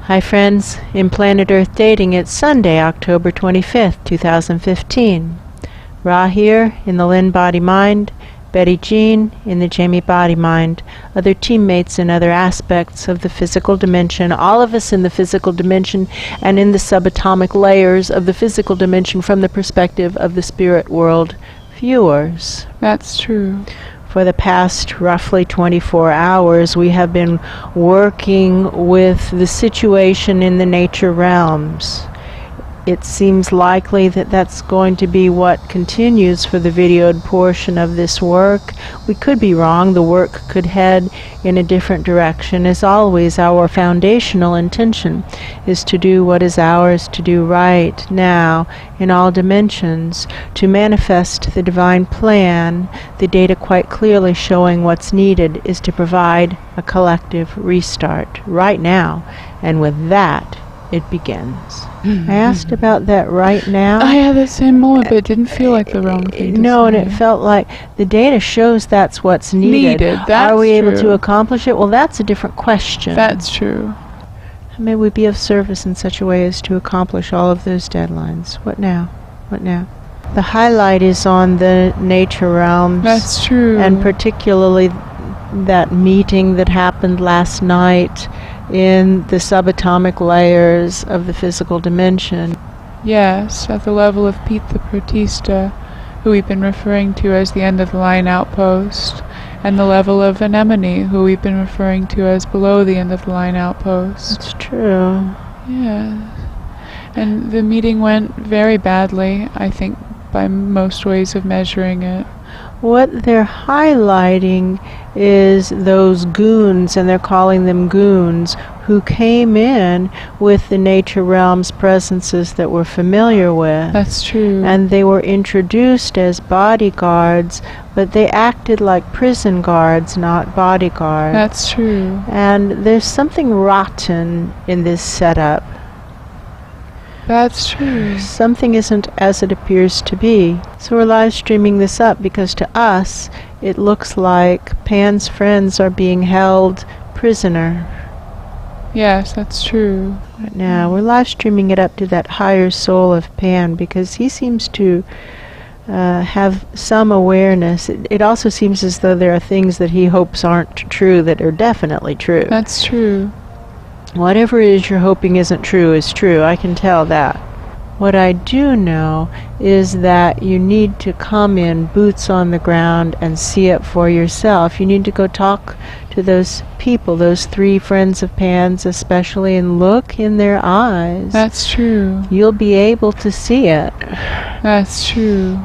Hi friends, in Planet Earth Dating, it's Sunday, October 25th, 2015. Ra here in the Lynn-Body-Mind, Betty Jean in the Jamie-Body-Mind, other teammates in other aspects of the physical dimension, all of us in the physical dimension and in the subatomic layers of the physical dimension from the perspective of the spirit world viewers. That's true. For the past roughly 24 hours, we have been working with the situation in the nature realms. It seems likely that that's going to be what continues for the videoed portion of this work. We could be wrong. The work could head in a different direction. As always, our foundational intention is to do what is ours to do right now in all dimensions, to manifest the divine plan. The data quite clearly showing what's needed is to provide a collective restart right now, and with that it begins. I asked about that right now. I had the same moment, but it didn't feel like the wrong thing to No, say. and it felt like the data shows that's what's needed. That's Are we able true. to accomplish it? Well, that's a different question. That's true. May we be of service in such a way as to accomplish all of those deadlines. What now? What now? The highlight is on the nature realms. That's true. And particularly that meeting that happened last night in the subatomic layers of the physical dimension. Yes, at the level of Pete the Protista, who we've been referring to as the end-of-the-line outpost, and the level of Anemone, who we've been referring to as below the end-of-the-line outpost. It's true. Yes. And the meeting went very badly, I think, by most ways of measuring it. What they're highlighting is those goons, and they're calling them goons, who came in with the nature realms presences that we're familiar with. That's true. And they were introduced as bodyguards, but they acted like prison guards, not bodyguards. That's true. And there's something rotten in this setup. That's true. Something isn't as it appears to be. So we're live streaming this up because to us it looks like Pan's friends are being held prisoner. Yes, that's true. Right now we're live streaming it up to that higher soul of Pan because he seems to have some awareness. It also seems as though there are things that he hopes aren't true that are definitely true. That's true. Whatever it is you're hoping isn't true is true. I can tell that. What I do know is that you need to come in boots on the ground and see it for yourself. You need to go talk to those people, those three friends of Pan's especially, and look in their eyes. That's true. You'll be able to see it. That's true.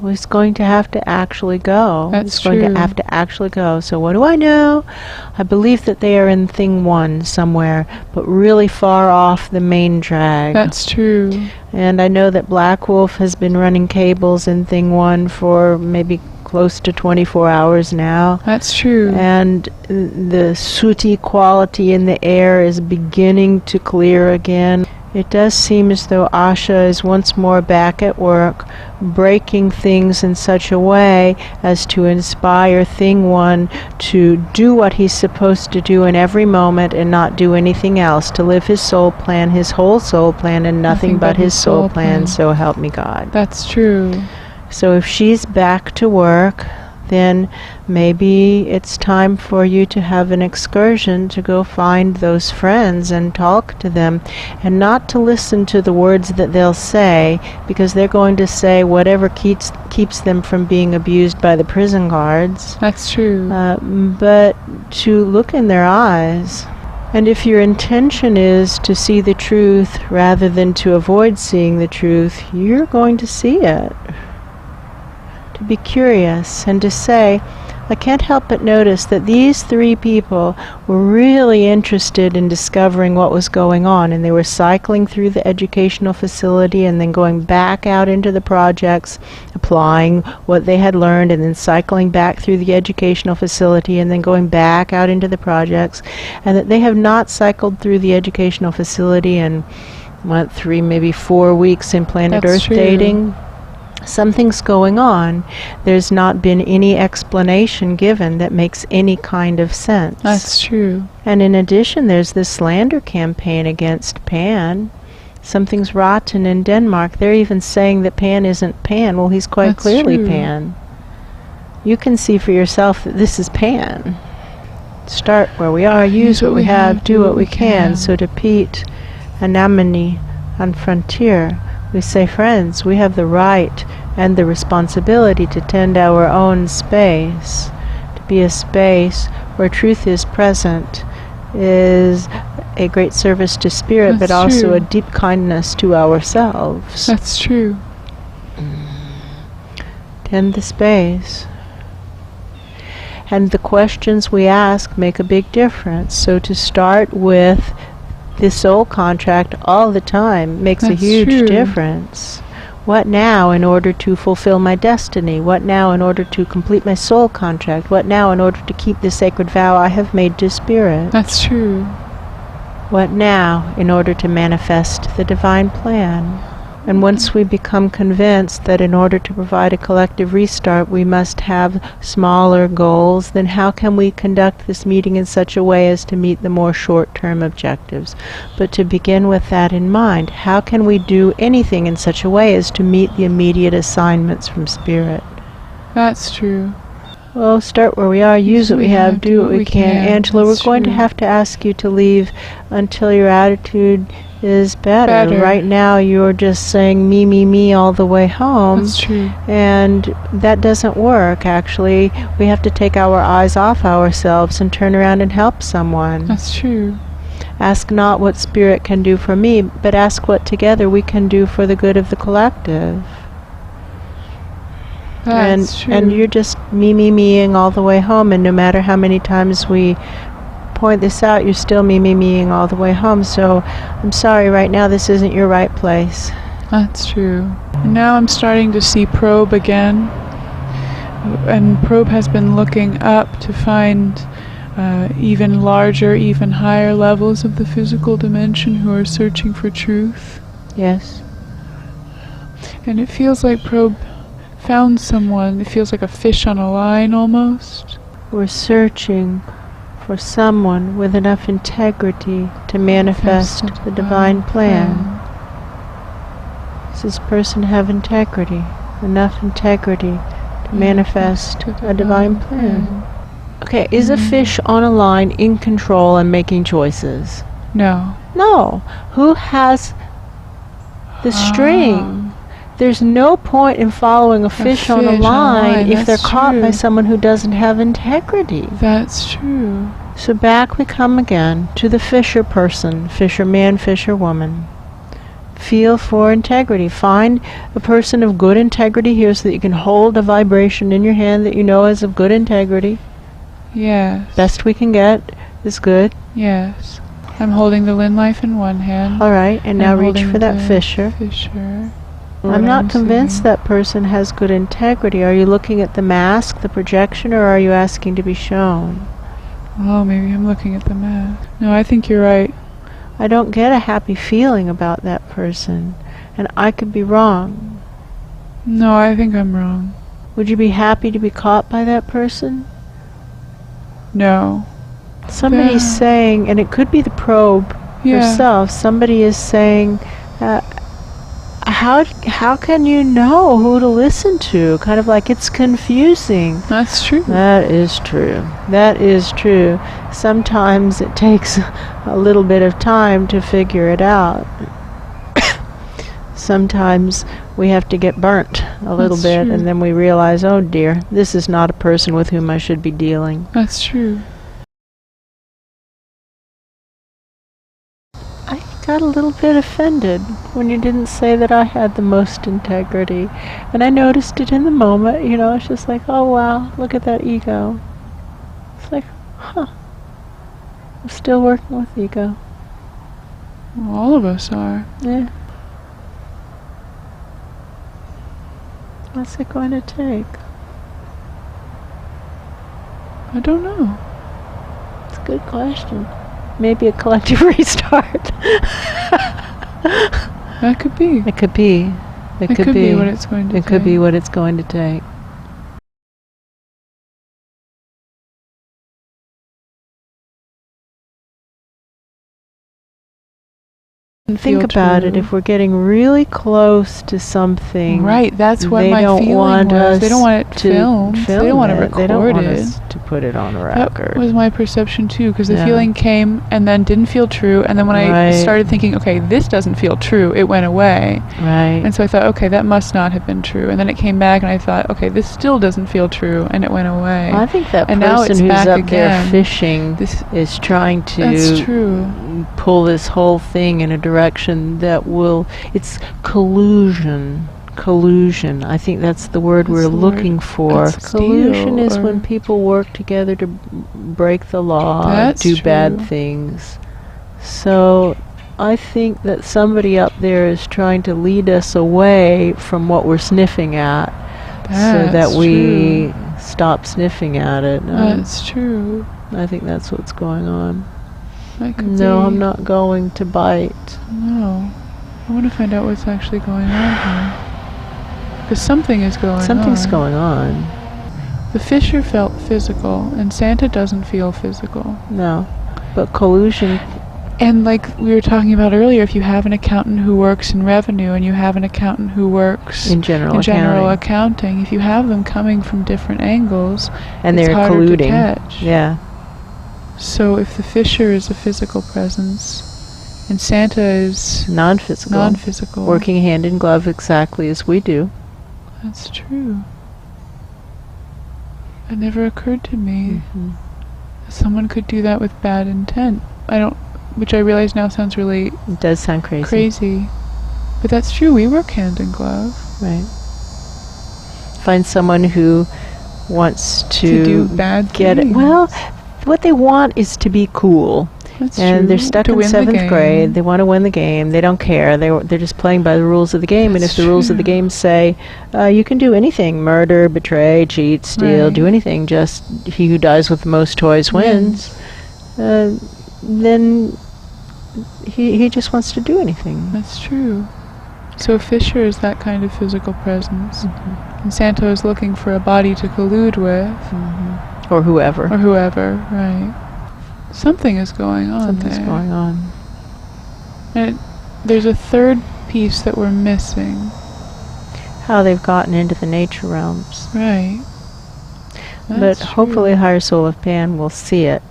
He's going to have to actually go. That's He's going true. to have to actually go. So what do I know? I believe that they are in Thing 1 somewhere, but really far off the main drag. That's true. And I know that Black Wolf has been running cables in Thing 1 for maybe close to 24 hours now. That's true. And the sooty quality in the air is beginning to clear again. It does seem as though Asha is once more back at work, breaking things in such a way as to inspire Thing 1 to do what he's supposed to do in every moment and not do anything else, to live his soul plan, his whole soul plan, and nothing but his soul plan, so help me God. That's true. So if she's back to work, then maybe it's time for you to have an excursion to go find those friends and talk to them, and not to listen to the words that they'll say, because they're going to say whatever keeps them from being abused by the prison guards. That's true. But to look in their eyes. And if your intention is to see the truth rather than to avoid seeing the truth, you're going to see it. To be curious and to say, I can't help but notice that these three people were really interested in discovering what was going on, and they were cycling through the educational facility and then going back out into the projects, applying what they had learned, and then cycling back through the educational facility and then going back out into the projects, and that they have not cycled through the educational facility in 3, maybe 4 weeks in Planet That's Earth true. Dating. Something's going on. There's not been any explanation given that makes any kind of sense. That's true. And in addition, there's this slander campaign against Pan. Something's rotten in Denmark. They're even saying that Pan isn't Pan. Well, he's quite clearly Pan. You can see for yourself that this is Pan. Start where we are, use what we have, do what we can. So to Pete, Anemone, and Frontier, we say, friends, we have the right and the responsibility to tend our own space. To be a space where truth is present is a great service to spirit, but also a deep kindness to ourselves. That's true. Tend the space. And the questions we ask make a big difference. So to start with the soul contract all the time makes a huge difference. What now in order to fulfill my destiny? What now in order to complete my soul contract? What now in order to keep the sacred vow I have made to Spirit? That's true. What now in order to manifest the divine plan? And once we become convinced that in order to provide a collective restart we must have smaller goals, then how can we conduct this meeting in such a way as to meet the more short-term objectives? But to begin with that in mind, how can we do anything in such a way as to meet the immediate assignments from Spirit? That's true. Well, start where we are, use what we have, do what we can. Angela, we're going to have to ask you to leave until your attitude is better. Right now you're just saying me all the way home. That's true. And that doesn't work, actually. We have to take our eyes off ourselves and turn around and help someone. That's true. Ask not what Spirit can do for me, but ask what together we can do for the good of the collective. That's true. And you're just meing all the way home, and no matter how many times we point this out, you're still meing all the way home. So I'm sorry, right now this isn't your right place. That's true. And now I'm starting to see Probe again, and Probe has been looking up to find even larger, even higher levels of the physical dimension who are searching for truth. Yes. And it feels like Probe found someone. It feels like a fish on a line almost. We're searching for someone with enough integrity to manifest the divine plan. Does this person have integrity? Enough integrity to manifest a divine plan? Okay, is a fish on a line in control and making choices? No. No. Who has the string? There's no point in following a fish on a line if they're caught by someone who doesn't have integrity. That's true. So back we come again to the fisher person, fisher man, fisher woman. Feel for integrity. Find a person of good integrity here so that you can hold a vibration in your hand that you know is of good integrity. Yes. Best we can get is good. Yes. I'm holding the Lynn life in one hand. All right, and now reach for that fisher. I'm not convinced that person has good integrity. Are you looking at the mask, the projection, or are you asking to be shown? Oh, maybe I'm looking at the mask. No, I think you're right. I don't get a happy feeling about that person, and I could be wrong. No, I think I'm wrong. Would you be happy to be caught by that person? No. Somebody's saying, and it could be the probe herself, somebody is saying, how can you know who to listen to? Kind of like it's confusing. That's true. That is true. That is true. Sometimes it takes a little bit of time to figure it out. Sometimes we have to get burnt a little bit, and then we realize, oh dear, this is not a person with whom I should be dealing. That's true. I got a little bit offended when you didn't say that I had the most integrity. And I noticed it in the moment, you know, it's just like, oh wow, look at that ego. It's like, huh, I'm still working with ego. Well, all of us are. Yeah. What's it going to take? I don't know. It's a good question. Maybe a collective restart. That could be. It could be. It It could be what it's going to It take. could be what it's going to take. Think about it. If we're getting really close to something, right, that's what they my don't feeling want was. us They don't want it to filmed. They don't want to it. record They don't want it. us to put it on That record. was my perception too, because the Yeah. feeling came and then didn't feel true, and then when I Right. started thinking, okay, this doesn't feel true, it went away. Right. And so I thought, okay, that must not have been true. And then it came back, and I thought, okay, this still doesn't feel true, and it went away. Well, I think that And now person it's who's back up there again. fishing This- is trying to That's true. pull this whole thing in a direction that will. It's collusion. Collusion. I think that's the word That's we're the looking word. for. That's Collusion steal is when or- people work together to break the law, That's do bad true. things. So I think that somebody up there is trying to lead us away from what we're sniffing at, so that That's we true. stop sniffing at it. That's true. I think that's what's going on. That could No, be. I'm not going to bite. No. I want to find out what's actually going on here. Because something is going on. Something's going on. The Fisher felt physical, and Santa doesn't feel physical. No. But collusion. And like we were talking about earlier, if you have an accountant who works in revenue and you have an accountant who works In general accounting, if you have them coming from different angles, And it's they're harder colluding. to catch. Yeah. So if the Fisher is a physical presence and Santa is Non-physical. non-physical, Working hand in glove exactly as we do. that's true. It never occurred to me that someone could do that with bad intent. Which I realize now sounds really It does sound crazy. But that's true. We work hand in glove. Right. Find someone who wants to do bad get it. things. Well, what they want is to be cool. That's And true. they're stuck To in win the 7th game. grade. They want to win the game. They don't care. They're just playing by the rules of the game. And That's if the rules of the true. game say you can do anything, murder, betray, cheat, steal, Right. do anything, just he who dies with the most toys wins, then he just wants to do anything. That's true. So Fisher is that kind of physical presence. And Santa is looking for a body to collude with. Or whoever. Or whoever, right. Something is going on Something's there. going on. And there's a third piece that we're missing. How they've gotten into the nature realms. Right. But That's hopefully true. Higher Soul of Pan will see it,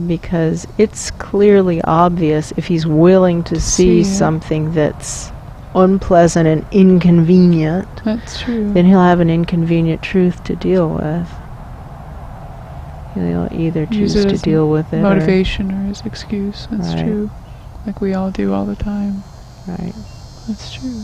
because it's clearly obvious if he's willing to see see it. something that's unpleasant and inconvenient, That's true. then he'll have an inconvenient truth to deal with. He'll either Use choose it to as deal with it motivation or his excuse. That's Right. true. Like we all do all the time. or, right. That's true.